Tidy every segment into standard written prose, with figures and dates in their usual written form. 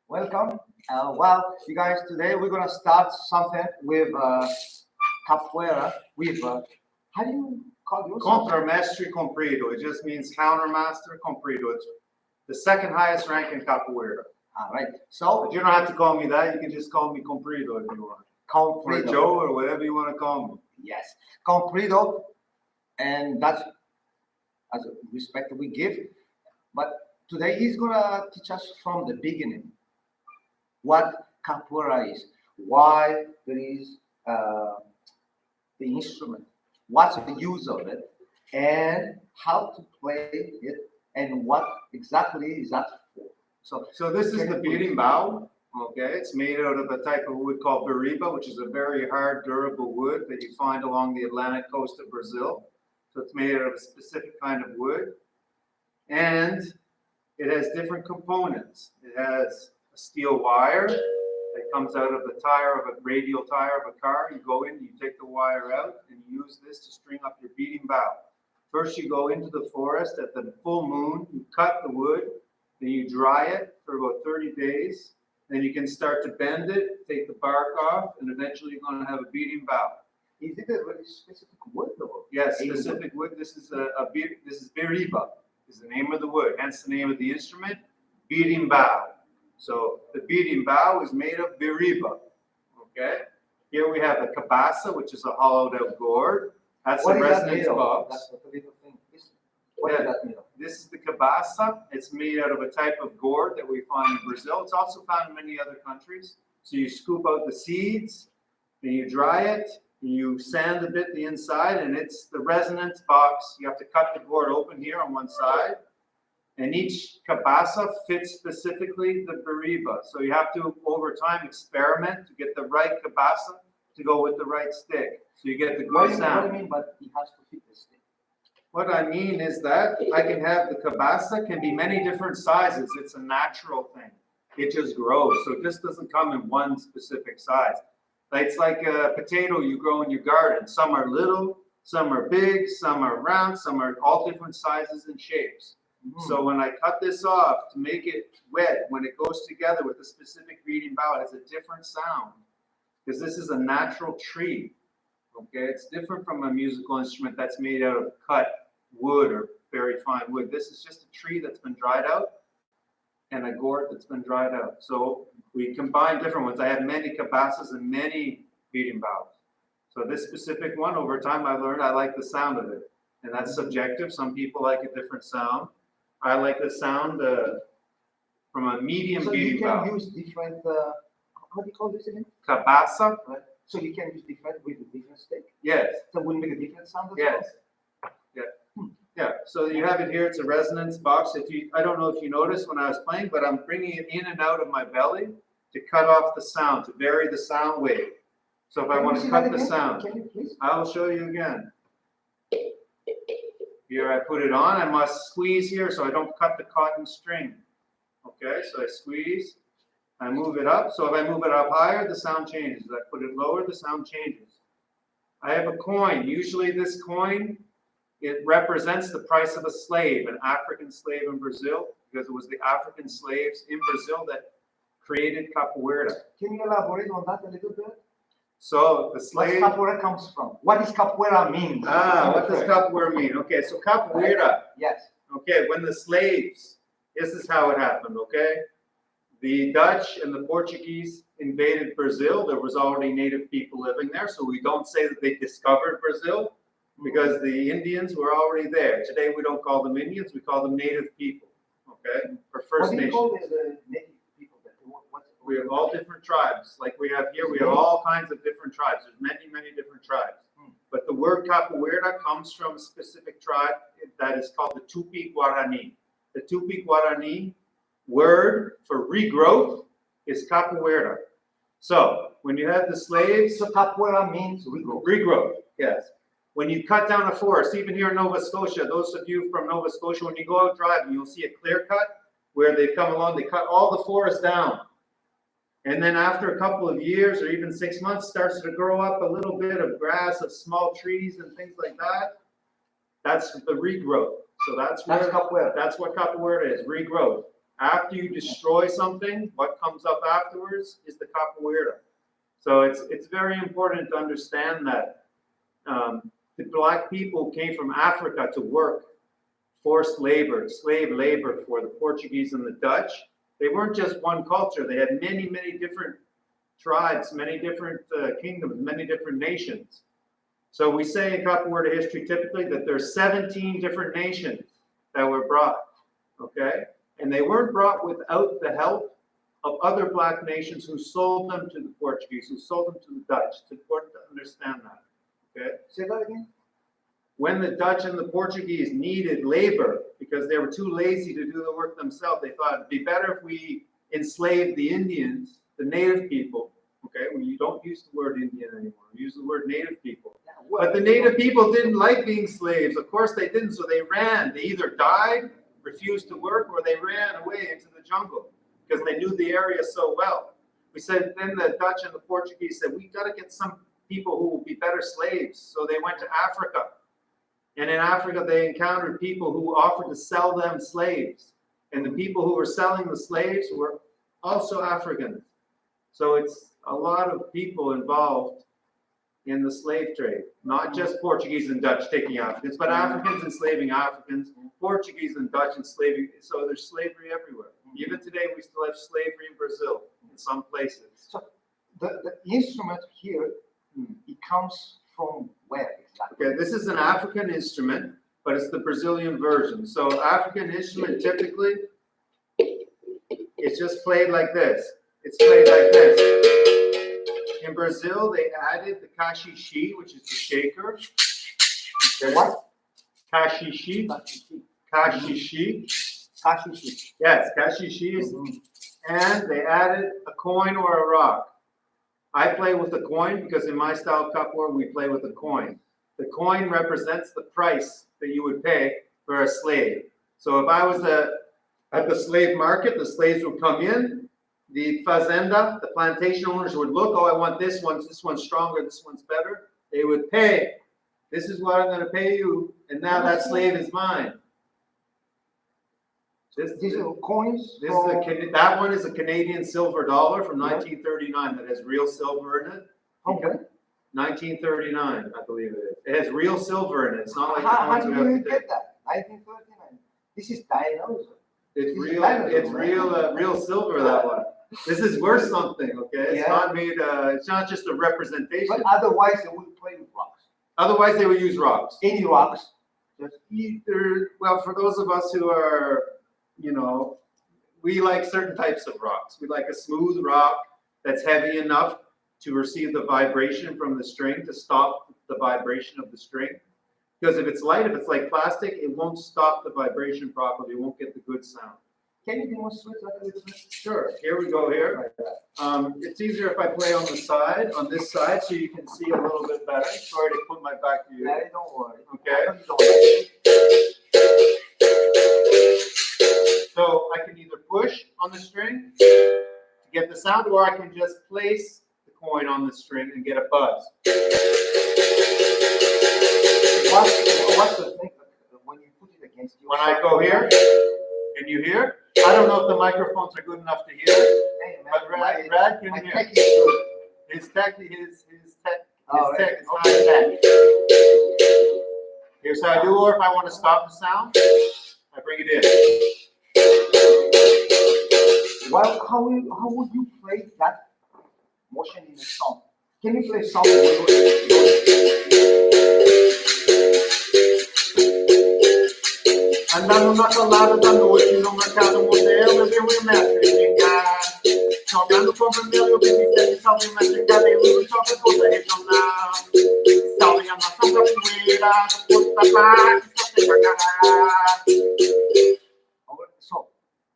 Welcome. You guys, today we're gonna start something with capoeira. With how do you call yours? Contramestre Comprido. It just means Countermaster Comprido. It's the second highest rank in capoeira. All right. So but you don't have to call me that. You can just call me Comprido if you want. Comprido. Or Joe, or whatever you want to call me. Yes, Comprido, and that's as a respect that we give. But today he's gonna teach us from the beginning what capoeira is, why there is the instrument, what's the use of it, and how to play it, and what exactly is that for. So this is the beating bow. Okay, it's made out of a type of wood called beriba, which is a very hard, durable wood that you find along the Atlantic coast of Brazil. So it's made out of a specific kind of wood, and it has different components. It has a steel wire that comes out of the tire of a radial tire of a car. You go in, you take the wire out, and you use this to string up your beating bow. First, you go into the forest at the full moon, you cut the wood, then you dry it for about 30 days. Then you can start to bend it, take the bark off, and eventually you're going to have a beating bow. Is it a really specific wood though? Yes, specific wood. This is this is beriba, is the name of the wood, hence the name of the instrument, beating bow. So the beating bow is made of beriba. Okay. Here we have a cabasa, which is a hollowed out gourd. That's the resonance box. That's what the little thing is. What is that made of? This is the cabasa. It's made out of a type of gourd that we find in Brazil. It's also found in many other countries. So you scoop out the seeds, then you dry it, you sand a bit the inside, and it's the resonance box. You have to cut the gourd open here on one side, and each cabasa fits specifically the beriba. So you have to, over time, experiment to get the right cabasa to go with the right stick. So you get the good sound. What do you mean, but it has to fit the stick? What I mean is that I can have the cabasa can be many different sizes. It's a natural thing. It just grows. So it just doesn't come in one specific size. It's like a potato you grow in your garden. Some are little, some are big, some are round, some are all different sizes and shapes. So when I cut this off to make it wet, when it goes together with a specific beating bow, it has a different sound because this is a natural tree. Okay, it's different from a musical instrument that's made out of cut wood or very fine wood. This is just a tree that's been dried out and a gourd that's been dried out. So we combine different ones. I have many cabasas and many beating bows. So this specific one, over time I learned I like the sound of it. And that's subjective. Some people like a different sound. I like the sound from a medium beating bow. So you can use different, how do you call this again? Cabasa. Right. So you can use different with a different stick? Yes. So will make a different sound as yes. well? Yeah. Yeah, so you have it here, it's a resonance box. I don't know if you noticed when I was playing, but I'm bringing it in and out of my belly to cut off the sound, to vary the sound wave. So if I want to cut the sound, Can you please? I'll show you again. Here I put it on, I must squeeze here so I don't cut the cotton string. Okay, so I squeeze, I move it up. So if I move it up higher, the sound changes. If I put it lower, the sound changes. I have a coin. Usually this coin, it represents the price of a slave, an African slave in Brazil, because it was the African slaves in Brazil that created capoeira. Can you elaborate on that a little bit? So the slave. Where capoeira comes from? What does capoeira mean? What does capoeira mean? Okay, so capoeira. Yes. Okay, when the slaves, this is how it happened, okay? The Dutch and the Portuguese invaded Brazil. There was already native people living there, so we don't say that they discovered Brazil because the Indians were already there. Today we don't call them Indians, we call them native people, okay? Or First Nation. What do you call the native people? We have all different tribes. Like we have here, we have all kinds of different tribes. There's many, many different tribes. But the word capoeira comes from a specific tribe that is called the Tupi Guarani. The Tupi Guarani word for regrowth is capoeira. So when you have the slaves, So capoeira means regrowth. regrowth, yes. When you cut down a forest, even here in Nova Scotia, those of you from Nova Scotia, when you go out driving, you'll see a clear cut where they've come along, they cut all the forest down. And then after a couple of years or even 6 months, starts to grow up a little bit of grass, of small trees and things like that. That's the regrowth. So that's capoeira. That's what capoeira is, regrowth. After you destroy something, what comes up afterwards is the capoeira. So it's very important to understand that the black people came from Africa to work, forced labor, slave labor for the Portuguese and the Dutch. They weren't just one culture. They had many, many different tribes, many different kingdoms, many different nations. So we say in capoeira history typically that there's 17 different nations that were brought, okay? And they weren't brought without the help of other black nations who sold them to the Portuguese, who sold them to the Dutch. It's important to understand that, okay? Say that again. When the Dutch and the Portuguese needed labor because they were too lazy to do the work themselves, they thought it'd be better if we enslaved the Indians, the native people. Okay, well, you don't use the word Indian anymore. You use the word native people. But the native people didn't like being slaves. Of course they didn't, so they ran. They either died, refused to work, or they ran away into the jungle because they knew the area so well. We said, then the Dutch and the Portuguese said, we got to get some people who will be better slaves. So they went to Africa. And in Africa, they encountered people who offered to sell them slaves. And the people who were selling the slaves were also Africans. So it's a lot of people involved in the slave trade, not just Portuguese and Dutch taking Africans, but Africans enslaving Africans, Portuguese and Dutch enslaving. So there's slavery everywhere. Even today, we still have slavery in Brazil in some places. So the instrument here, it comes from where exactly? Okay, this is an African instrument, but it's the Brazilian version. So African instrument typically, it's just played like this. It's played like this. In Brazil, they added the caxishi, which is the shaker. The what? Caxishi. Caxishi. Caxishi. Yes, caxishis. And they added a coin or a rock. I play with the coin because in my style of capoeira, we play with a coin. The coin represents the price that you would pay for a slave. So if I was at the slave market, the slaves would come in, the fazenda, the plantation owners would look, oh, I want this one's stronger, this one's better. They would pay. This is what I'm going to pay you, and now that slave is mine. These are coins. That one is a Canadian silver dollar from 1939 that has real silver in it. Okay. 1939, I believe it is. It has real silver in it. It's not like How the did ones we you have today. get that? 1939. This is dinosaur. It's real silver, that one. This is worth something, okay? It's not made, it's not just a representation. But otherwise, they would play with rocks. Otherwise, they would use rocks. Any rocks. Just either, well, for those of us who are, we like certain types of rocks. We like a smooth rock that's heavy enough to receive the vibration from the string, to stop the vibration of the string. Because if it's light, if it's like plastic, it won't stop the vibration properly. It won't get the good sound. Can you demonstrate that a little bit? Sure. Here we go here. It's easier if I play on the side, on this side, so you can see a little bit better. Sorry to put my back to you. Yeah, don't worry. Okay. So I can either push on the string to get the sound, or I can just place the coin on the string and get a buzz. What's the thing when you put it against you? When I go here, can you hear? I don't know if the microphones are good enough to hear, Hey, man, but Brad can hear. tech is good. His tech is Oh, high okay. tech. Here's how I do, or if I want to stop the sound, I bring it in. Well, how would you play that motion in a song? Can you play something? Andando na calada da noite, no mercado modelo, eu vi o mestre chegar. Salgando com vermelho, eu vi que salve o mestre cabelo, no shopping toda regional. Salve a nossa capoeira, do Porto da Paz, só tem bacalhau. So,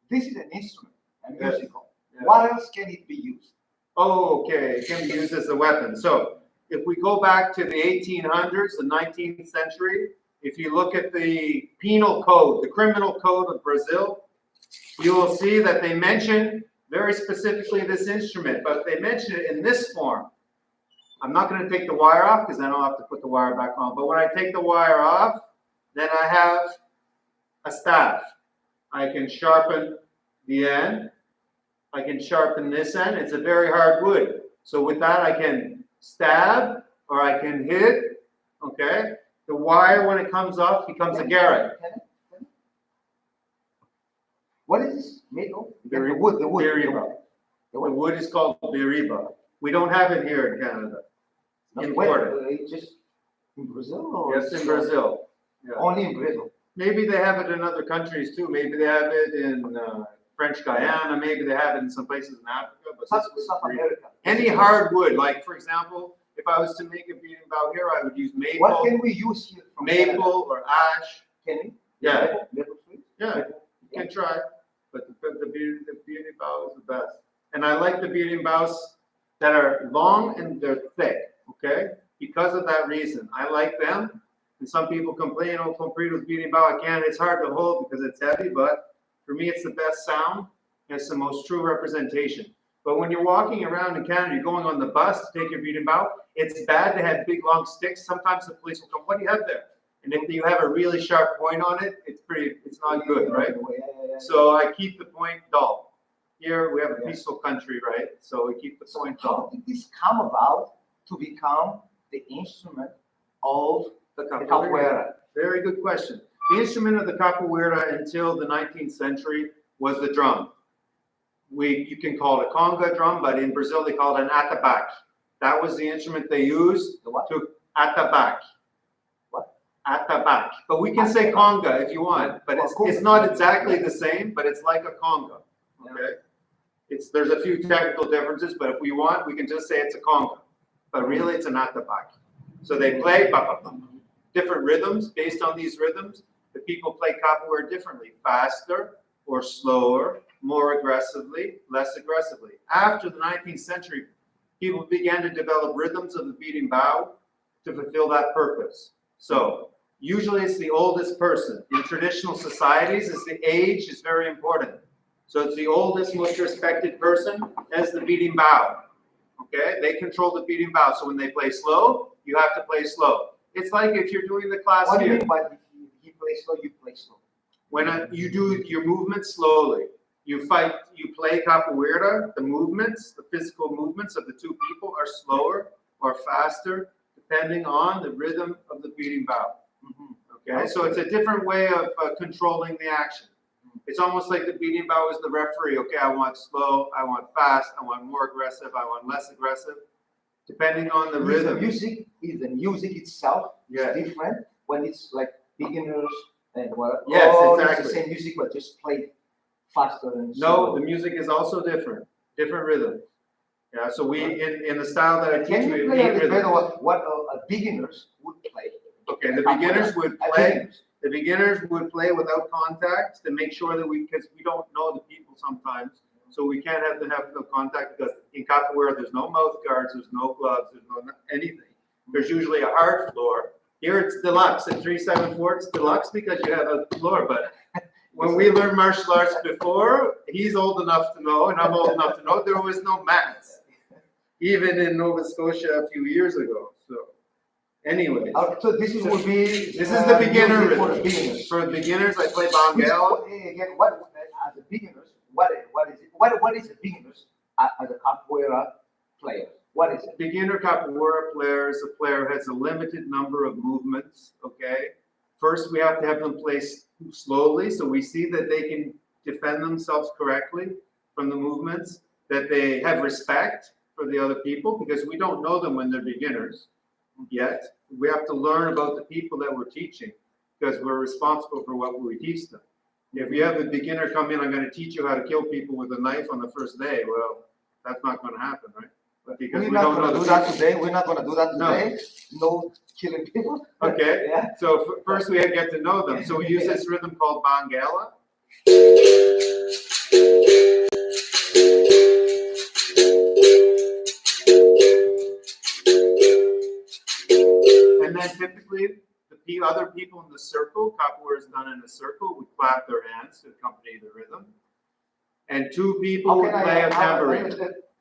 this is an instrument, a Yes. musical. Yeah. What else can it be used? Oh, okay, it can be used as a weapon. So, if we go back to the 1800s, the 19th century, if you look at the penal code, the criminal code of Brazil, you will see that they mention very specifically this instrument, but they mention it in this form. I'm not going to take the wire off because I don't have to put the wire back on. But when I take the wire off, then I have a staff. I can sharpen the end. I can sharpen this end. It's a very hard wood. So with that, I can stab or I can hit. Okay. The wire, when it comes off, becomes a garrote. What is this made of? Biri- The wood. Biriba. The wood is called biriba. We don't have it here in Canada. Imported. Just in Brazil? Or Yes, in Brazil. Yeah. Only in Brazil. Maybe they have it in other countries too. Maybe they have it in French Guyana. Maybe they have it in some places in Africa. But South, this was South Biriba. America. Any hardwood, like for example, if I was to make a beating bow here, I would use What maple, can we use here from Canada? maple or ash. Can we? Yeah, Maple trees? yeah, you can try. But the beating bow is the best. And I like the beating bows that are long and they're thick. Okay, because of that reason, I like them. And some people complain, "Oh, Comprido's beating bow, I can't." It's hard to hold because it's heavy. But for me, it's the best sound. And it's the most true representation. But when you're walking around in Canada, you're going on the bus to take your beating bow, it's bad to have big long sticks. Sometimes the police will come, "What do you have there?" And if you have a really sharp point on it, it's not good, right? So I keep the point dull. Here we have a peaceful country, right? So we keep the point How dull. did this come about to become the instrument of The the capoeira? Very good question. The instrument of the capoeira until the 19th century was the drum. You can call it a conga drum, but in Brazil they call it an atabaque. That was the instrument they used The what? to atabaque. What? Atabaque. But we can say conga if you want, but it's not exactly the same, but it's like a conga. Okay? There's a few technical differences, but if we want, we can just say it's a conga. But really it's an atabaque. So they play different rhythms. Based on these rhythms, the people play capoeira differently, faster or slower, more aggressively, less aggressively. After the 19th century, people began to develop rhythms of the beating bow to fulfill that purpose. So usually it's the oldest person. In traditional societies, the age is very important. So it's the oldest, most respected person as the beating bow. Okay, they control the beating bow. So when they play slow, you have to play slow. It's like if you're doing the class What do you here. mean by if you play slow, you play slow? When you do your movements slowly, you play capoeira, the movements, the physical movements of the two people are slower or faster, depending on the rhythm of the beating bow. Okay, so it's a different way of controlling the action. It's almost like the beating bow is the referee. Okay, I want slow, I want fast, I want more aggressive, I want less aggressive, depending on the rhythm. The music itself Yeah. is different when it's like beginners and what? Yes, It's exactly. the same music, but just played faster and No, slower. the music is also different rhythms. Yeah, so we in the style that I teach, Can we you have play a 8 little bit rhythms. of what beginners would play? Okay, the beginners would play. The beginners would play without contact to make sure that because we don't know the people sometimes, so we can't have them have no contact because in capoeira there's no mouth guards, there's no gloves, there's no anything. There's usually a hard floor. Here it's deluxe at 374. It's deluxe because you have a floor. But when we learned martial arts before, he's old enough to know, and I'm old enough to know, there was no mats, even in Nova Scotia a few years ago. So. Anyways, so this is will be this is the beginner music rhythm. for the beginners. For beginners, I play bangala. Again, what as a beginners, what is it? What is a beginners as a capoeira player? What is it? Beginner capoeira players, a player has a limited number of movements. Okay, first we have to have them play slowly, so we see that they can defend themselves correctly from the movements. That they have respect for the other people because we don't know them when they're beginners yet. We have to learn about the people that we're teaching because we're responsible for what we teach them. If you have a beginner come in, I'm going to teach you how to kill people with a knife on the first day. Well, that's not going to happen, right? Because We're not going to do that today. We're not going to do that today. No killing people. Okay. Yeah. So first we have to get to know them. So we use this rhythm called bangala. And then typically, the other people in the circle, capoeira is done in a circle, we clap their hands to accompany the rhythm. And two people would play a tambourine.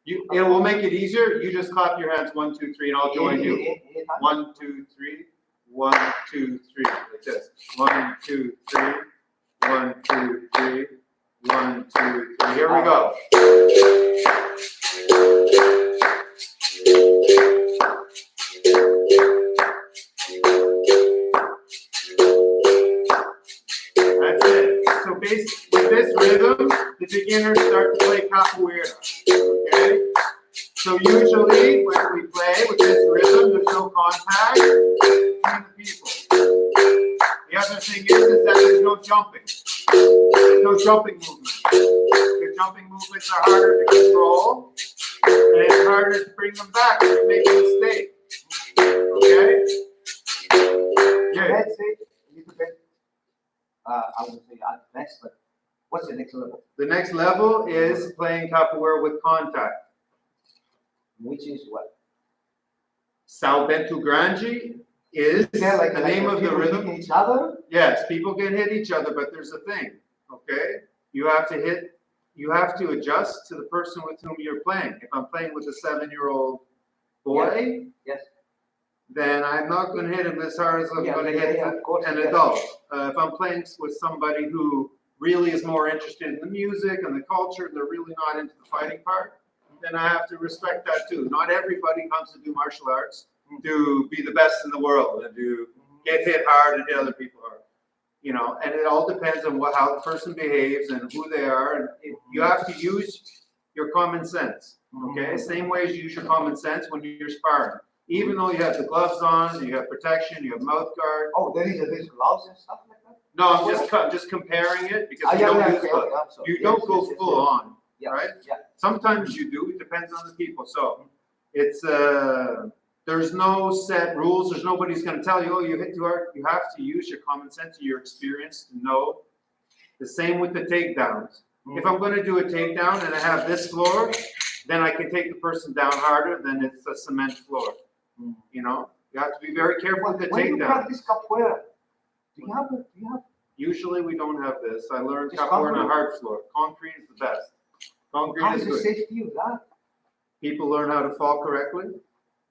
It will make it easier. You just clap your hands 1, 2, 3, and I'll join you. 1, 2, 3, 1, 2, 3. Like this. 1, 2, 3, 1, 2, 3, 1, 2, 3. Here we go. That's it. So basically, with this rhythm, the beginners start to play capoeira. Okay? So usually, when we play with this rhythm, there's no contact between the people. The other thing is that there's no jumping. There's no jumping movement. The jumping movements are harder to control, and it's harder to bring them back if you make a mistake. Okay? Yeah. Let's say a little bit. I would say advanced, but what's the next level? The next level is playing capoeira with contact. Which is what? Salvento Grande is Like the name of the rhythm. Each other? Yes, people can hit each other, but there's a thing, okay? You have to adjust to the person with whom you're playing. If I'm playing with a 7-year-old boy, Yes. then I'm not going to hit him as hard as I'm going to hit of course, an yes. adult. If I'm playing with somebody who really is more interested in the music and the culture, they're really not into the fighting part, then I have to respect that too. Not everybody comes to do martial arts to be the best in the world and to get hit hard and hit other people hard. You know, and it all depends on how the person behaves and who they are. And you have to use your common sense. Okay, same way as you use your common sense when you're sparring. Even though you have the gloves on, you have protection, you have mouth guard. Oh, there's gloves and stuff like that? No, I'm just comparing it because you don't use gloves. You don't go full on, right? Yeah. Sometimes you do. It depends on the people. So it's there's no set rules. There's nobody's going to tell you, oh, you hit too hard. You have to use your common sense, your experience to know. The same with the takedowns. If I'm going to do a takedown and I have this floor, then I can take the person down harder than it's a cement floor. You know, you have to be very careful with the When you takedown. practice capoeira, do you have? Usually we don't have this. I learned Just capoeira on a concrete? hard floor. Concrete is the best. Concrete How is is the good. safety of that? People learn how to fall correctly,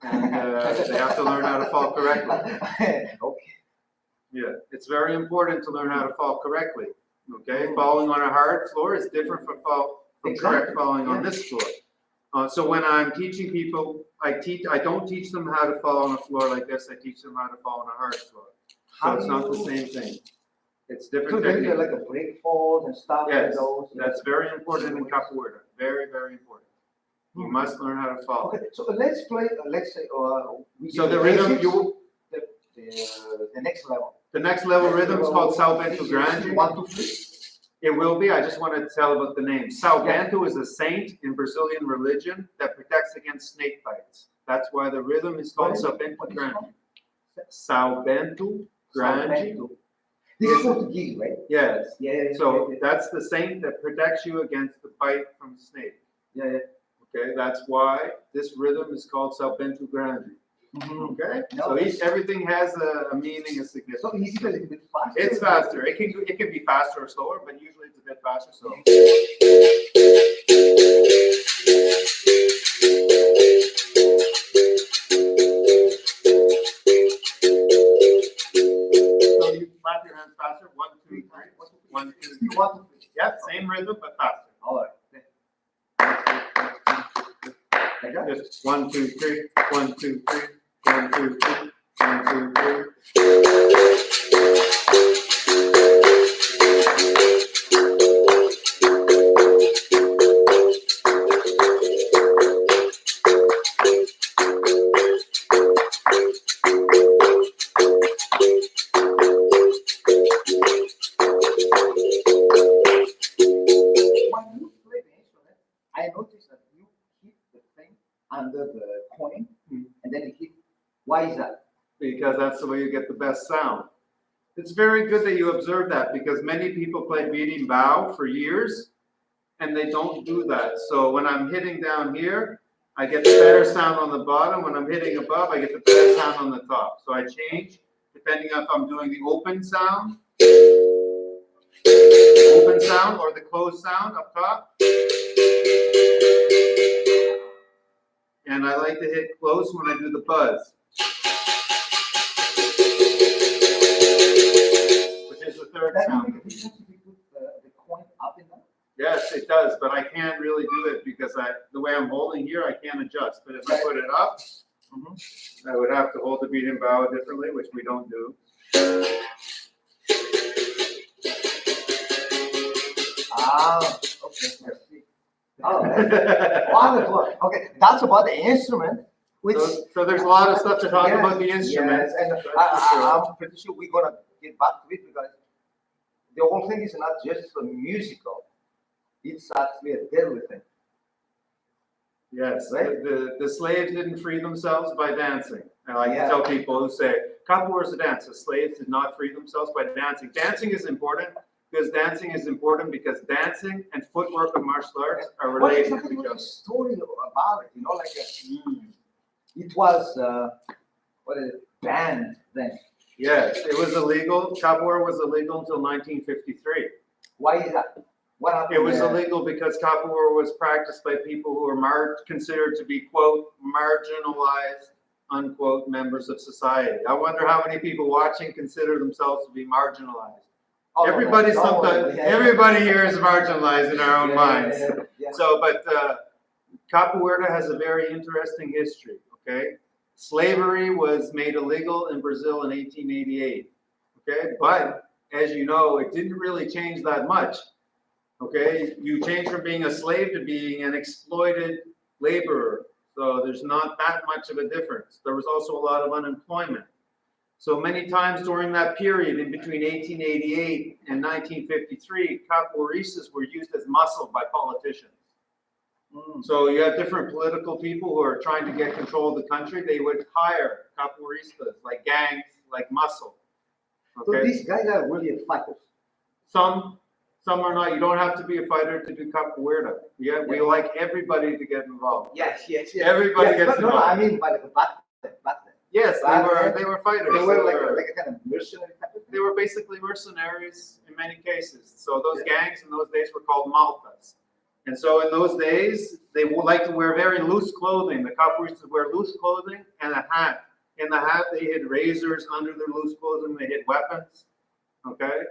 and they have to learn how to fall correctly. Okay. Yeah, it's very important to learn how to fall correctly. Okay, falling on a hard floor is different from correct falling on this floor. So when I'm teaching people, I don't teach them how to fall on a floor like this. I teach them how to fall on a hard floor. So it's not the same thing. It's So different there's technique. like a break falls and stuff like Yes, those. that's very important in capoeira. Very, very important. You must learn how to fall. Okay, so let's play. Let's say. We So do the rhythm, basics, the next level. the next level rhythm is called Salvento Grande. 1, 2, 3. It will be. I just want to tell about the name. Salvento is a saint in Brazilian religion that protects against snake bites. That's why the rhythm is called Salvento Grande. Sao Bento Grande. This is Portuguese, right? Yes. Yeah. So that's the saint that protects you against the bite from snake. Yeah. Okay, that's why this rhythm is called Sao Bento Grande. Okay, so everything has a meaning, a significance. So is it a little bit faster? It's faster. It can be faster or slower, but usually it's a bit faster. So. So you clap your hands faster. 1, 2, 3. 1, 2, 3. Yeah, same rhythm but faster. All right. Just 1, 2, 3. 1, 2, 3. 1, 2, 3. 1, 2, 3. When you play the instrument, I noticed that you hit the thing under the coin, and then you hit. Why is that? Because that's the way you get the best sound. It's very good that you observe that because many people play beating bow for years and they don't do that. So when I'm hitting down here, I get the better sound on the bottom. When I'm hitting above, I get the better sound on the top. So I change depending on if I'm doing the open sound or the closed sound up top. And I like to hit close when I do the buzz, which is the third That sound. make a difference if you put the coin up and down? Yes, it does, but I can't really do it because the way I'm holding here, I can't adjust. But if I put it up, I would have to hold the beat and bow differently, which we don't do. Ah, okay. I see. Oh, that's wonderful. Okay, that's about the instrument. Which, So there's a lot of stuff to talk about the instrument. Yes, and I'm pretty sure we're gonna get back to it because the whole thing is not just a musical; it's actually a deadly thing. Yes, Right? the slaves didn't free themselves by dancing. I like Yeah. to tell people who say, capoeira is a dance. The slaves did not free themselves by dancing. Dancing is important because dancing and footwork of martial arts are What related to exactly each was other. the story about it? You know, like it was what is it, banned then. Yes, it was illegal. Capoeira was illegal until 1953. Why is that? What happened? It was there? illegal because capoeira was practiced by people who were considered to be, quote, marginalized, unquote, members of society. I wonder how many people watching consider themselves to be marginalized. Oh, Everybody no, sometimes, yeah. everybody here is marginalized in our own Yeah, minds. yeah. So, but capoeira has a very interesting history, okay? Slavery was made illegal in Brazil in 1888, okay? But, as you know, it didn't really change that much, okay? You change from being a slave to being an exploited laborer. So there's not that much of a difference. There was also a lot of unemployment. So many times during that period, in between 1888 and 1953, capoeiristas were used as muscle by politicians. So you have different political people who are trying to get control of the country. They would hire capoeiristas, like gangs, like muscle. So Okay. these guys are really fighters. Some are not. You don't have to be a fighter to do capoeira. Yeah, we like everybody to get involved. Yes. Everybody gets but no, involved. I mean back then. Yes, Back they were fighters. They were like a kind of mercenary type of thing. They were basically mercenaries in many cases. So those gangs in those days were called maltas. And so in those days, they would like to wear very loose clothing. The capoeiristas wear loose clothing and a hat. In the hat, they hid razors. Under their loose clothing, they hid weapons. Okay?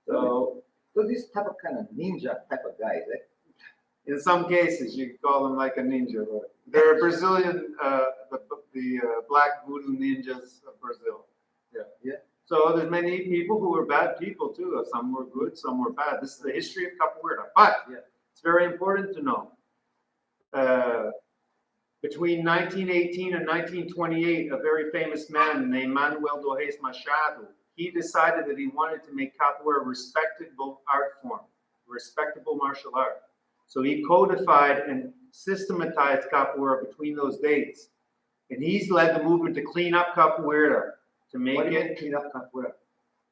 So this type of kind of ninja type of guys, eh? in some cases, you could call them like a ninja. But they're Brazilian, the black voodoo ninjas of Brazil. Yeah. So there's many people who were bad people too. Some were good, some were bad. This is the history of capoeira. But it's very important to know. Between 1918 and 1928, a very famous man named Manuel Dorres Machado, he decided that he wanted to make capoeira a respectable art form, respectable martial art. So he codified and systematized capoeira between those dates. And he's led the movement to clean up capoeira. to make What do you it. mean clean up capoeira?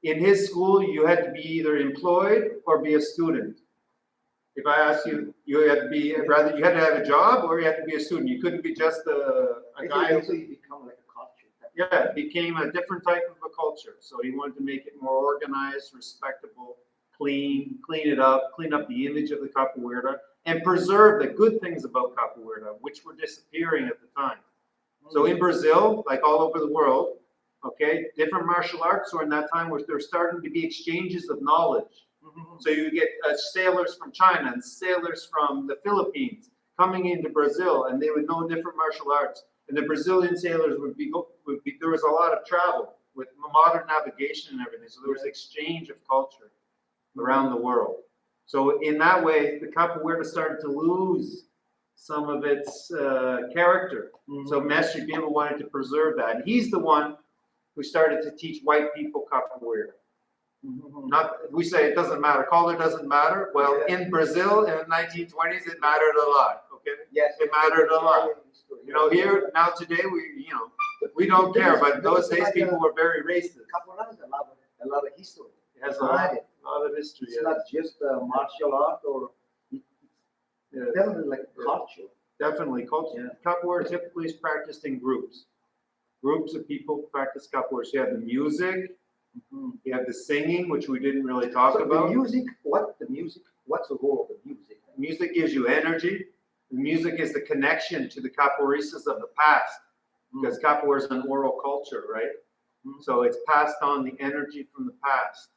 In his school, you had to be either employed or be a student. If I asked you, you had to be rather you had to have a job or you had to be a student. You couldn't be just a guy. Also, you become like a culture. Yeah, it became a different type of a culture. So he wanted to make it more organized, respectable, clean it up, clean up the image of the capoeira, and preserve the good things about capoeira, which were disappearing at the time. So in Brazil, like all over the world, okay, different martial arts were in that time where there were starting to be exchanges of knowledge. So you get sailors from China and sailors from the Philippines coming into Brazil, and they would know different martial arts. And the Brazilian sailors would be there was a lot of travel with modern navigation and everything. So there was exchange of culture around the world. So in that way, the capoeira started to lose some of its character. So Mestre Bimba wanted to preserve that. And he's the one who started to teach white people capoeira. Not we say it doesn't matter. Color doesn't matter. Well, in Brazil in the 1920s, it mattered a lot. Okay, Yes, it mattered a lot. You know, here now today we don't care, but those days people were very racist. Capoeira has a lot of history. It has a lot of history. It's not just martial art or definitely like culture. Definitely, culture. Capoeira typically is practiced in groups. Groups of people practice capoeira. So you have the music, you have the singing, which we didn't really talk about. The music, what's the role of the music? Music gives you energy. The music is the connection to the capoeiristas of the past, because capoeira is an oral culture, right? So it's passed on the energy from the past,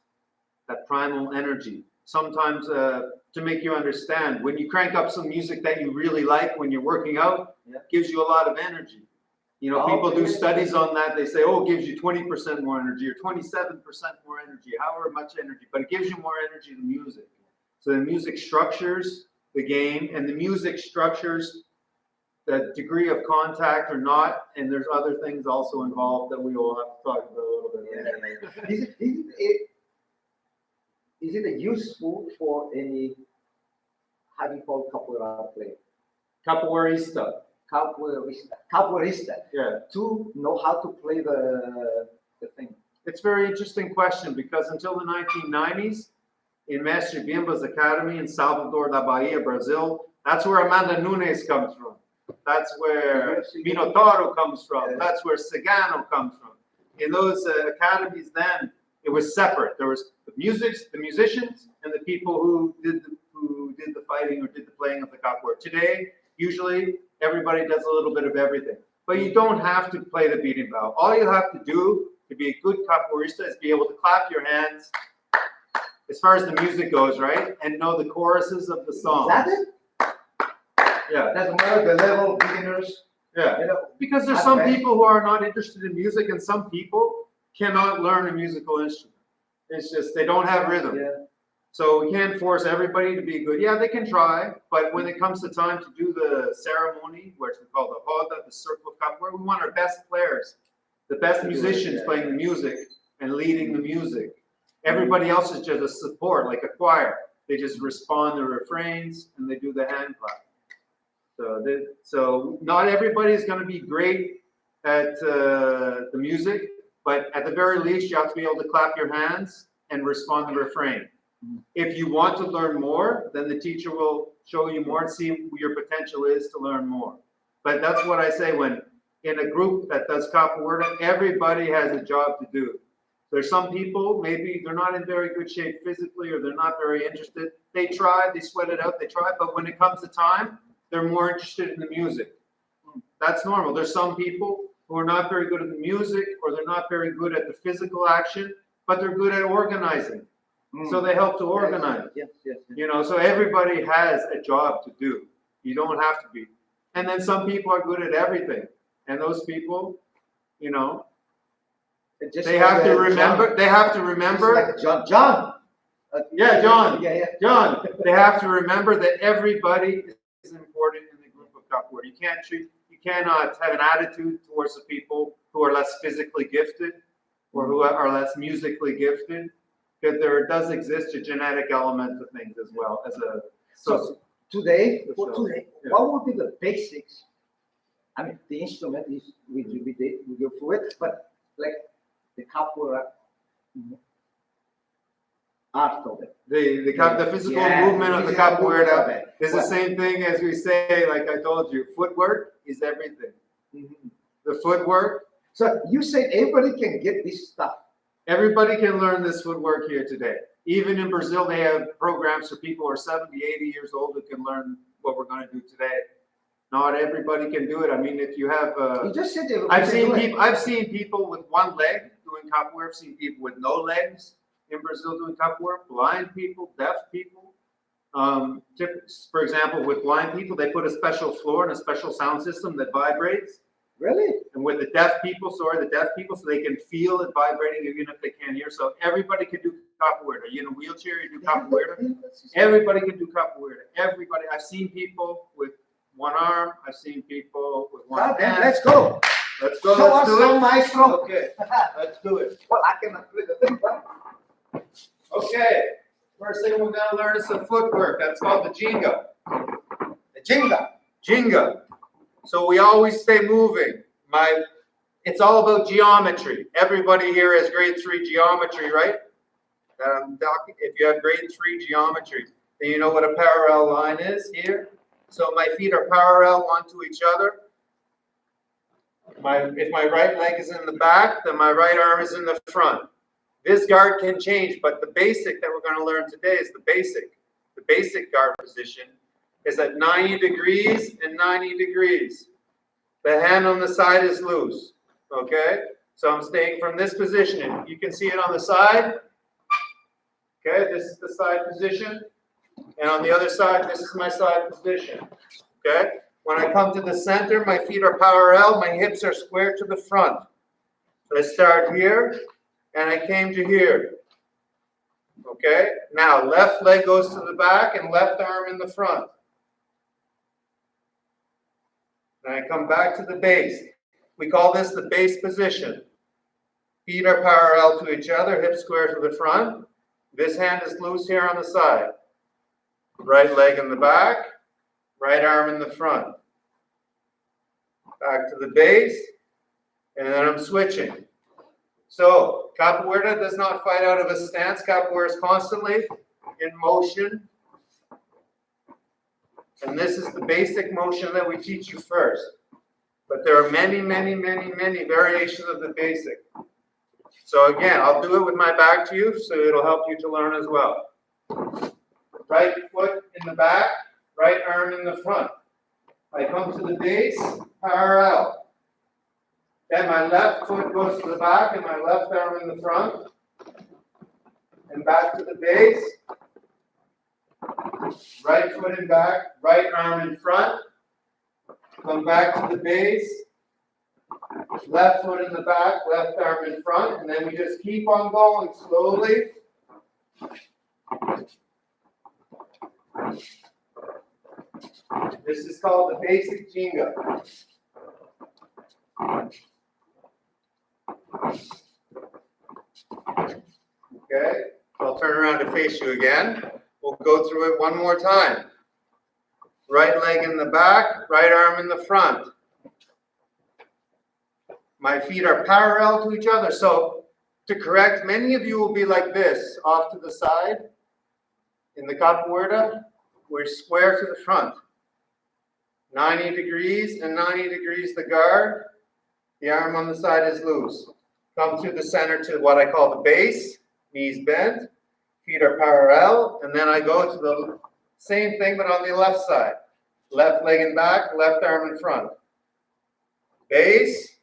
that primal energy. Sometimes to make you understand, when you crank up some music that you really like when you're working out, it gives you a lot of energy. You know, people do studies on that. They say, oh, it gives you 20% more energy or 27% more energy, however much energy, but it gives you more energy than music. So the music structures the game, and the music structures the degree of contact or not, and there's other things also involved that we will have to talk about a little bit later. Is it useful for any, how do you call capoeira player? Capoeirista. Capoeirista. Yeah. To know how to play the thing. It's a very interesting question, because until the 1990s, in Mestre Bimba's academy in Salvador da Bahia, Brazil, that's where Amanda Nunes comes from. That's where Minotauro comes from. That's where Cigano comes from. In those academies then, it was separate. There was the musicians, and the people who did the fighting or did the playing of the capoeira. Today, usually, everybody does a little bit of everything. But you don't have to play the beating bow. All you have to do to be a good capoeirista is be able to clap your hands as far as the music goes, right? And know the choruses of the songs. Is that it? Yeah. Doesn't matter the level, beginners. Yeah. You know, because there's some people who are not interested in music, and some people cannot learn a musical instrument. It's just they don't have rhythm. Yeah. So we can't force everybody to be good. Yeah, they can try, but when it comes to time to do the ceremony, which we call the roda, the circle of capoeira, we want our best players, the best musicians playing the music and leading the music. Everybody else is just a support, like a choir. They just respond the refrains and they do the hand clap. So not everybody is going to be great at the music, but at the very least, you have to be able to clap your hands and respond the refrain. If you want to learn more, then the teacher will show you more and see what your potential is to learn more. But that's what I say when in a group that does capoeira, everybody has a job to do. There's some people, maybe they're not in very good shape physically, or they're not very interested. They try, they sweat it out, they try, but when it comes to time, they're more interested in the music. That's normal. There's some people who are not very good at the music, or they're not very good at the physical action, but they're good at organizing. So they help to organize. Yes. You know, so everybody has a job to do. You don't have to be. And then some people are good at everything. And those people, you know, they have to remember. They have to remember. Like John. Yeah, John. Yeah. John. They have to remember that everybody is important in the group of capoeira. You cannot have an attitude towards the people who are less physically gifted or who are less musically gifted, because there does exist a genetic element to things as well as a. So today, what would be the basics? I mean, the instrument is we go through it, but like the capoeira art of it. The physical movement of the capoeira is the same thing as we say, like I told you, footwork is everything. Mhm. The footwork, So you said everybody can get this stuff. everybody can learn this footwork here today. Even in Brazil, they have programs for people who are 70, 80 years old who can learn what we're going to do today. Not everybody can do it. I mean, if you have, You just said that I've seen people with one leg doing capoeira. I've seen people with no legs in Brazil doing capoeira. Blind people, deaf people. For example, with blind people, they put a special floor and a special sound system that vibrates. Really? And with the deaf people, so they can feel it vibrating even if they can't hear. So everybody can do capoeira. Are you in a wheelchair? You do capoeira. Everybody can do capoeira. Everybody. I've seen people with one arm. I've seen people with one hand. Let's go. Let's go. Show Let's us do some it. maestro. Okay. Let's do it. Well, I cannot play the thing, but Okay. First thing we're gonna learn is some footwork. That's called the jinga. the jinga. Jinga. So we always stay moving. It's all about geometry. Everybody here has grade 3 geometry, right? If you have grade 3 geometry, then you know what a parallel line is here. So my feet are parallel one to each other. If my right leg is in the back, then my right arm is in the front. This guard can change, but the basic that we're going to learn today is the basic. The basic guard position is at 90 degrees and 90 degrees. The hand on the side is loose, okay? So I'm staying from this position. You can see it on the side. Okay, this is the side position. And on the other side, this is my side position, okay? When I come to the center, my feet are parallel, my hips are square to the front. So I start here, and I came to here. Okay, now left leg goes to the back and left arm in the front. Then I come back to the base. We call this the base position. Feet are parallel to each other, hips square to the front. This hand is loose here on the side. Right leg in the back, right arm in the front. Back to the base, and then I'm switching. So, capoeira does not fight out of a stance. Capoeira is constantly in motion. And this is the basic motion that we teach you first. But there are many, many, many, many variations of the basic. So again, I'll do it with my back to you, so it'll help you to learn as well. Right foot in the back, right arm in the front. I come to the base, parallel. Then my left foot goes to the back and my left arm in the front. And back to the base. Right foot in back, right arm in front. Come back to the base. Left foot in the back, left arm in front. And then we just keep on going slowly. This is called the basic jinga. Okay, I'll turn around to face you again. We'll go through it one more time. Right leg in the back, right arm in the front. My feet are parallel to each other. So to correct, many of you will be like this, off to the side. In the capoeira, we're square to the front. 90 degrees and 90 degrees the guard. The arm on the side is loose. Come through the center to what I call the base. Knees bent. Feet are parallel. And then I go to the same thing, but on the left side. Left leg in back, left arm in front. Base.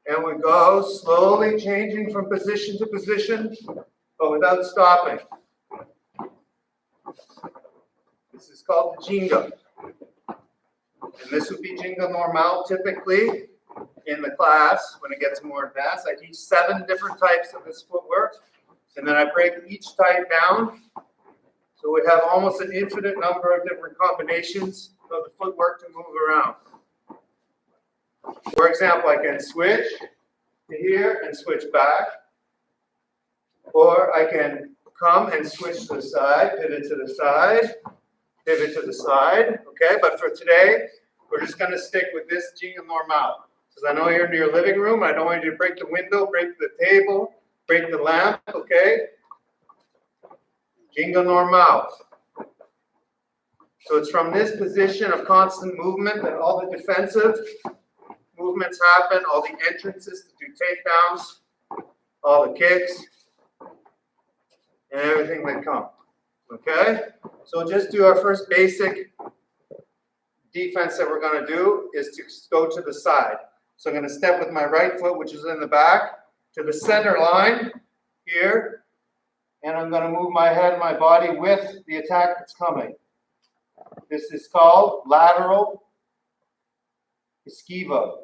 And we go slowly changing from position to position, but without stopping. This is called the jinga. And this would be jinga normal typically in the class when it gets more advanced. I teach 7 different types of this footwork, and then I break each type down. So we have almost an infinite number of different combinations of the footwork to move around. For example, I can switch to here and switch back, or I can come and switch to the side, pivot to the side, pivot to the side, okay? But for today, we're just gonna stick with this jinga normal. Because I know you're in your living room. I don't want you to break the window, break the table, break the lamp, okay? Ginga normal. So it's from this position of constant movement that all the defensive movements happen, all the entrances to do takedowns, all the kicks, and everything that comes. Okay? So we'll just do our first basic defense that we're going to do is to go to the side. So I'm going to step with my right foot, which is in the back, to the center line here, and I'm going to move my head and my body with the attack that's coming. This is called lateral esquiva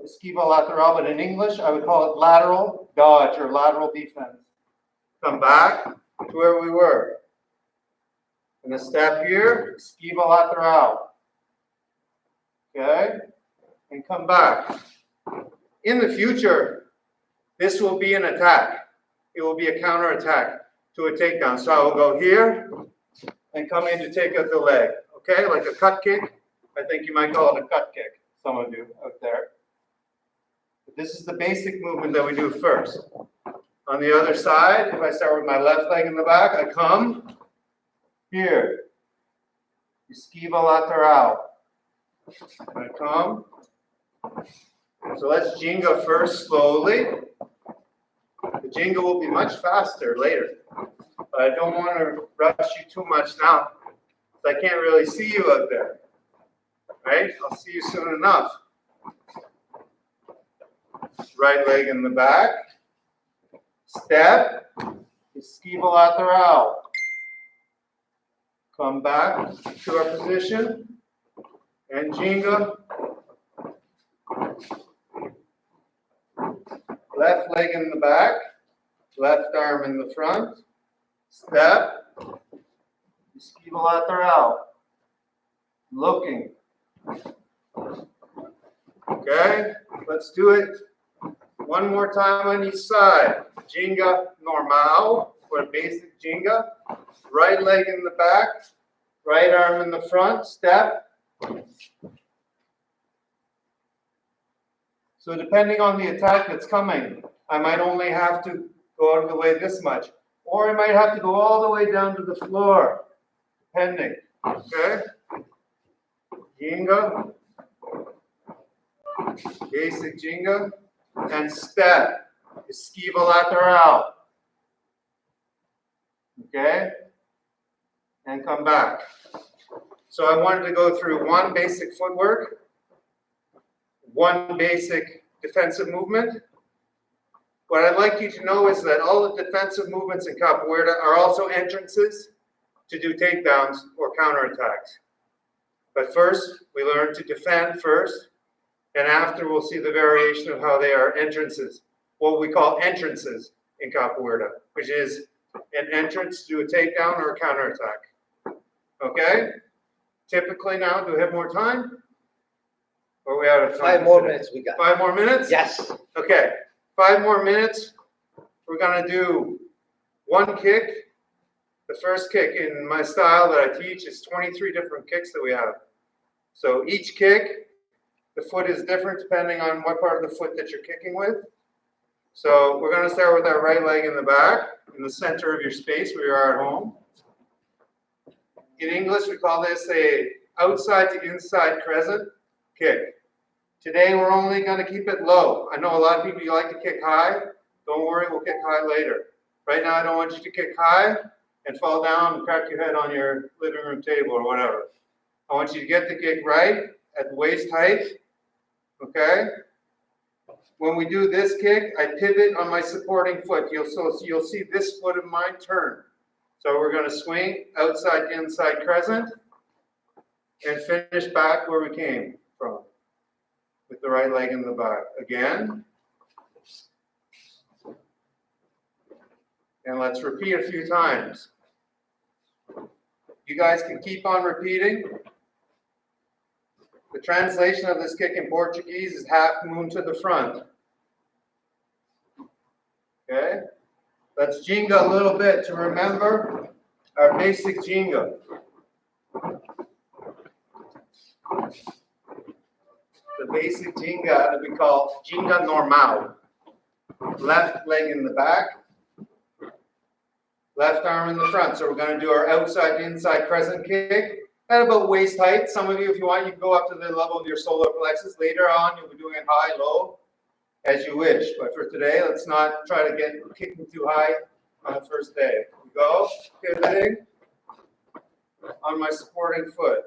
lateral, but in English I would call it lateral dodge or lateral defense. Come back to where we were. I'm going to step here, esquiva lateral. Okay? And come back. In the future, this will be an attack. It will be a counter attack to a takedown. So I will go here and come in to take out the leg. Okay? Like a cut kick. I think you might call it a cut kick. Some of you out there. But this is the basic movement that we do first. On the other side, if I start with my left leg in the back, I come here. Esquiva lateral. I come. So let's Ginga first slowly. The Ginga will be much faster later. But I don't want to rush you too much now. I can't really see you out there. Right? I'll see you soon enough. Right leg in the back. Step. Esquiva lateral. Come back to our position. And Ginga. Left leg in the back. Left arm in the front. Step. Esquiva lateral. Looking. Okay, let's do it one more time on each side. Ginga normal, or basic Ginga. Right leg in the back, right arm in the front, step. So depending on the attack that's coming, I might only have to go out of the way this much, or I might have to go all the way down to the floor, depending. Okay? Ginga, basic Ginga, and step, esquiva lateral. Okay? And come back. So I wanted to go through one basic footwork, one basic defensive movement. What I'd like you to know is that all the defensive movements in capoeira are also entrances to do takedowns or counterattacks. But first, we learn to defend first, and after we'll see the variation of how they are entrances, what we call entrances in capoeira, which is an entrance to a takedown or a counterattack. Okay? Typically now, do we have more time? Or are we out of time? 5 more minutes we got. 5 more minutes? Yes. Okay. 5 more minutes. We're going to do one kick. The first kick in my style that I teach is 23 different kicks that we have. So each kick, the foot is different depending on what part of the foot that you're kicking with. So we're going to start with our right leg in the back, in the center of your space where you are at home. In English, we call this a outside to inside crescent kick. Today, we're only going to keep it low. I know a lot of people, you like to kick high. Don't worry, we'll kick high later. Right now, I don't want you to kick high and fall down and crack your head on your living room table or whatever. I want you to get the kick right at waist height, okay? When we do this kick, I pivot on my supporting foot. You'll see this foot of mine turn. So we're going to swing outside, inside crescent and finish back where we came from with the right leg in the back. Again. And let's repeat a few times. You guys can keep on repeating. The translation of this kick in Portuguese is half moon to the front. Okay? Let's Ginga a little bit to remember our basic Ginga. the basic jinga that we call jinga normal. Left leg in the back, left arm in the front. So we're going to do our outside to inside crescent kick at about waist height. Some of you, if you want, you can go up to the level of your solar plexus. Later on, you'll be doing it high, low, as you wish. But for today, let's not try to get kicking too high on the first day. We go, pivoting on my supporting foot.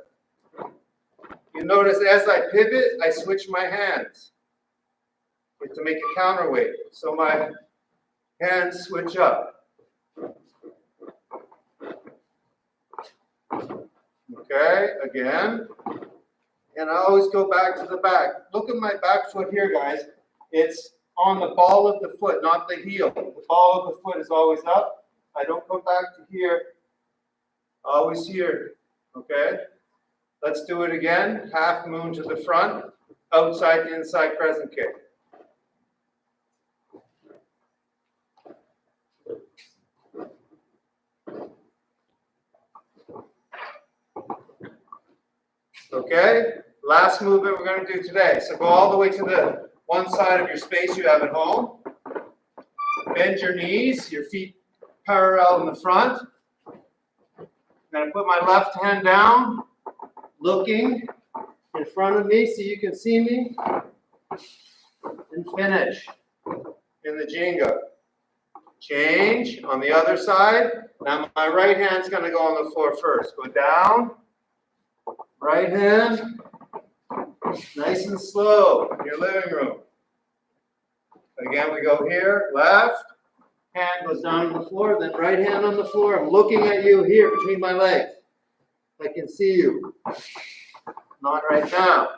You notice as I pivot, I switch my hands to make a counterweight. So my hands switch up. Okay, again. And I always go back to the back. Look at my back foot here, guys. It's on the ball of the foot, not the heel. The ball of the foot is always up. I don't come back to here. Always here. Okay? Let's do it again. Half moon to the front. Outside to inside crescent kick. Okay, last movement we're going to do today. So go all the way to the one side of your space you have at home. Bend your knees, your feet parallel in the front. I'm going to put my left hand down, looking in front of me so you can see me. And finish in the jinga. Change on the other side. Now my right hand's going to go on the floor first. Go down. Right hand, nice and slow in your living room. Again, we go here, left, hand goes down on the floor, then right hand on the floor. I'm looking at you here between my legs. I can see you. Not right now.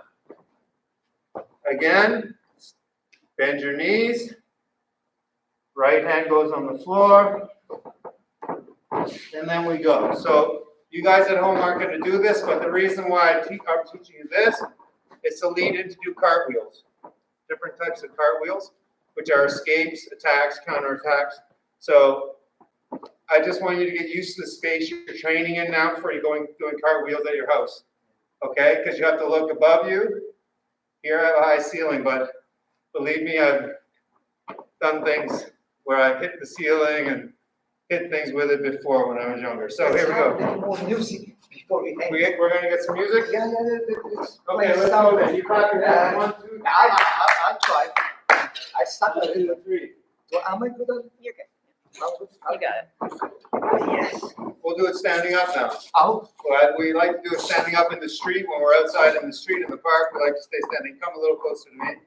Again, bend your knees. Right hand goes on the floor. And then we go. So you guys at home aren't going to do this, but the reason why I'm teaching you this is to lead into do cartwheels. Different types of cartwheels, which are escapes, attacks, counterattacks. So I just want you to get used to the space you're training in now before you're doing cartwheels at your house. Okay? Because you have to look above you. Here I have a high ceiling, but believe me, I've done things where I've hit the ceiling and hit things with it before when I was younger. So here we go. More music before we end. We're going to get some music? Yeah. Okay, let's go then. You clap your hands. 1, 2, 3. I'll try. I start 1, with 2, it. 3. Well, am I good at it? You're good. You got it. Yes. We'll do it standing up now. Out. But we like to do it standing up in the street. When we're outside in the street in the park, we like to stay standing. Come a little closer to me.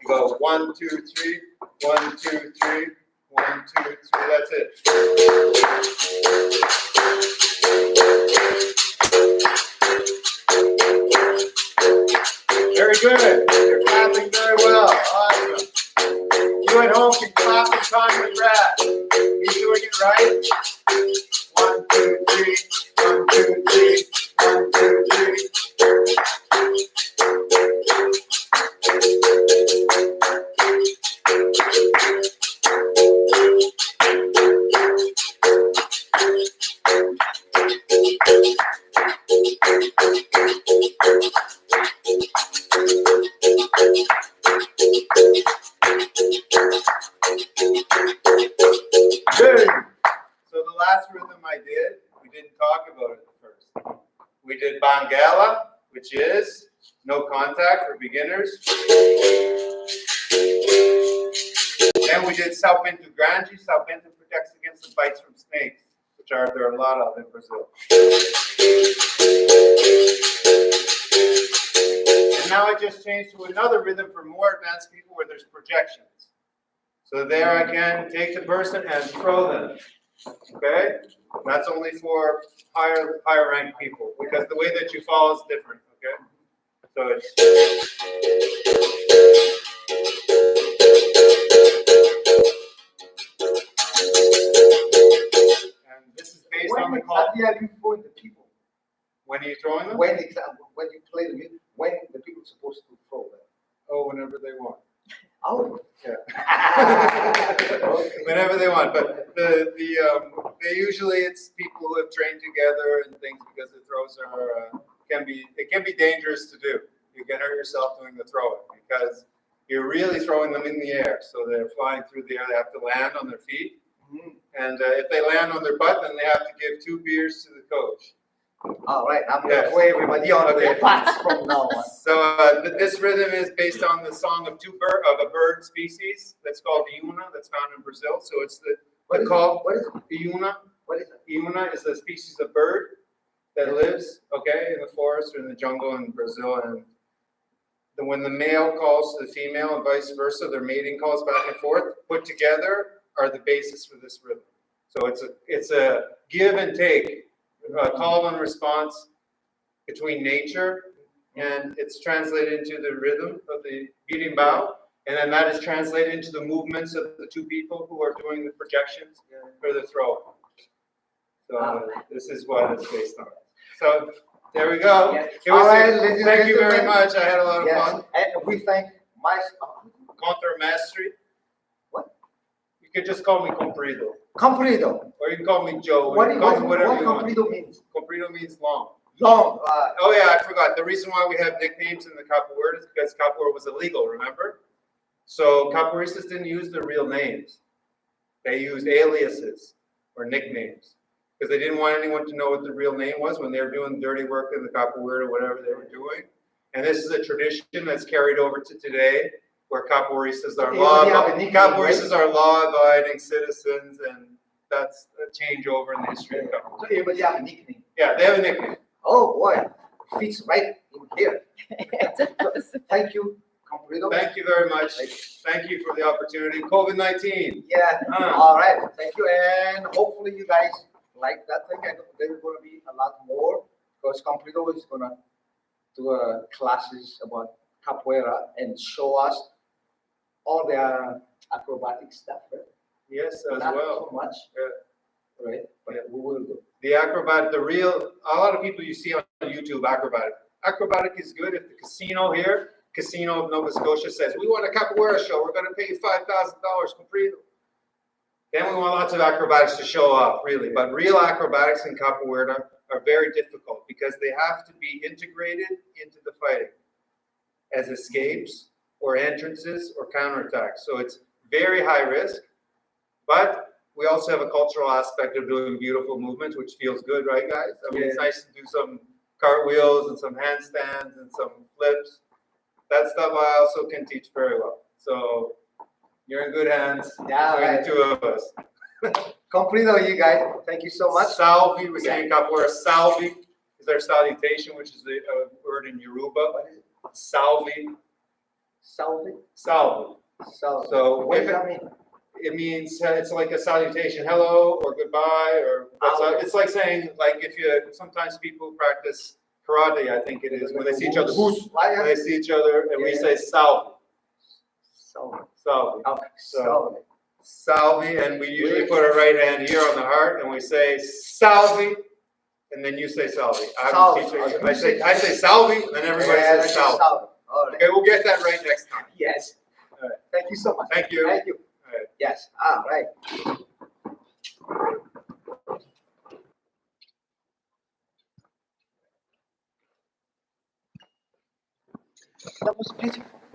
You go 1, 2, 3. 1, 2, 3. 1, 2, 3. That's it. Very good. You're clapping very well. Awesome. You at home can clap in time with Brad. You doing it right? 1, 2, 3. 1, 2, 3. 1, 2, 3. Good. So the last rhythm I did, we didn't talk about it at first. We did Bangala, which is no contact for beginners. Then we did Salpinto Grande. Salpinto protects against the bites from snakes, which there are a lot of in Brazil. And now I just changed to another rhythm for more advanced people where there's projections. So there I can take the person and throw them. Okay? That's only for higher ranked people because the way that you fall is different. Okay? So it's and this is based on the call. When are you throwing the people? When are you throwing them? When you play the music, when the people are supposed to throw them? Oh, whenever they want. Oh. Yeah. Okay. Whenever they want, but they usually it's people who have trained together and things because the throws are can be dangerous to do. You you can hurt yourself doing the throwing because you're really throwing them in the air. So they're flying through the air. They have to land on their feet. And if they land on their butt, then they have to give 2 beers to the coach. All right, I'm going to throw everybody on their butts from now on. So this rhythm is based on the song of a bird species that's called Iuna, that's found in Brazil. So it's What is it? Iuna. What is it? Iuna is a species of bird that lives, in the forest or in the jungle in Brazil. And when the male calls to the female and vice versa, their mating calls back and forth, put together are the basis for this rhythm. So it's a give and take, a call and response between nature, and it's translated into the rhythm of the beating bow, and then that is translated into the movements of the 2 people who are doing the projections for the throw. So this is what it's based on. So there we go. Yes. Thank you very much. I had a lot of fun. And we thank my Contramestre. What? You can just call me Comprido. Comprido. Or you can call me Joe. What Comprido means? Comprido means long. Long. Oh yeah, I forgot. The reason why we have nicknames in the capoeira is because capoeira was illegal, remember? So capoeiristas didn't use their real names. They used aliases or nicknames because they didn't want anyone to know what the real name was when they were doing dirty work in the capoeira or whatever they were doing. And this is a tradition that's carried over to today, where capoeiristas are law-abiding citizens, and that's a changeover in the history of capoeira. So everybody have a nickname. Yeah, they have a nickname. Oh boy, fits right in here. Thank you, Comprido. Thank you very much. Thank you for the opportunity. COVID-19. Yeah. All right. Thank you, and hopefully you guys like that thing. I know there's going to be a lot more because Comprido is going to do classes about capoeira and show us all the acrobatic stuff, right? Yes, as Not well. so much, right? But we will do. The acrobat, a lot of people you see on YouTube acrobatic. Acrobatic is good if the casino here, Casino of Nova Scotia says, we want a capoeira show, we're going to pay you $5,000, Comprido. Then we want lots of acrobatics to show off, really. But real acrobatics in capoeira are very difficult because they have to be integrated into the fighting as escapes or entrances or counterattacks. So it's very high risk, but we also have a cultural aspect of doing beautiful movements, which feels good, right, guys? I mean, it's nice to do some cartwheels and some handstands and some flips. That stuff I also can teach very well. So you're in good hands. Yeah, between right. the 2 of us. Comprido, you guys. Thank you so much. Salve, we say in capoeira. Salve is our salutation, which is the word in Yoruba. What is it? Salve. Salve. Salve. Salve. So What if does that mean? it means it's like a salutation, hello or goodbye, or what's up. It's like saying, like if you sometimes people practice karate, I think it is, when they see each other, when they see each other, and we say salve. Salve. Salve. Okay. So, salve, and we usually put our right hand here on the heart, and we say salve, and then you say salve. I say salve, and then everybody says salve. All right. Okay, we'll get that right next time. Yes. All right. Thank you so much. Thank you. Thank you. All right. Yes. All right. That was beautiful.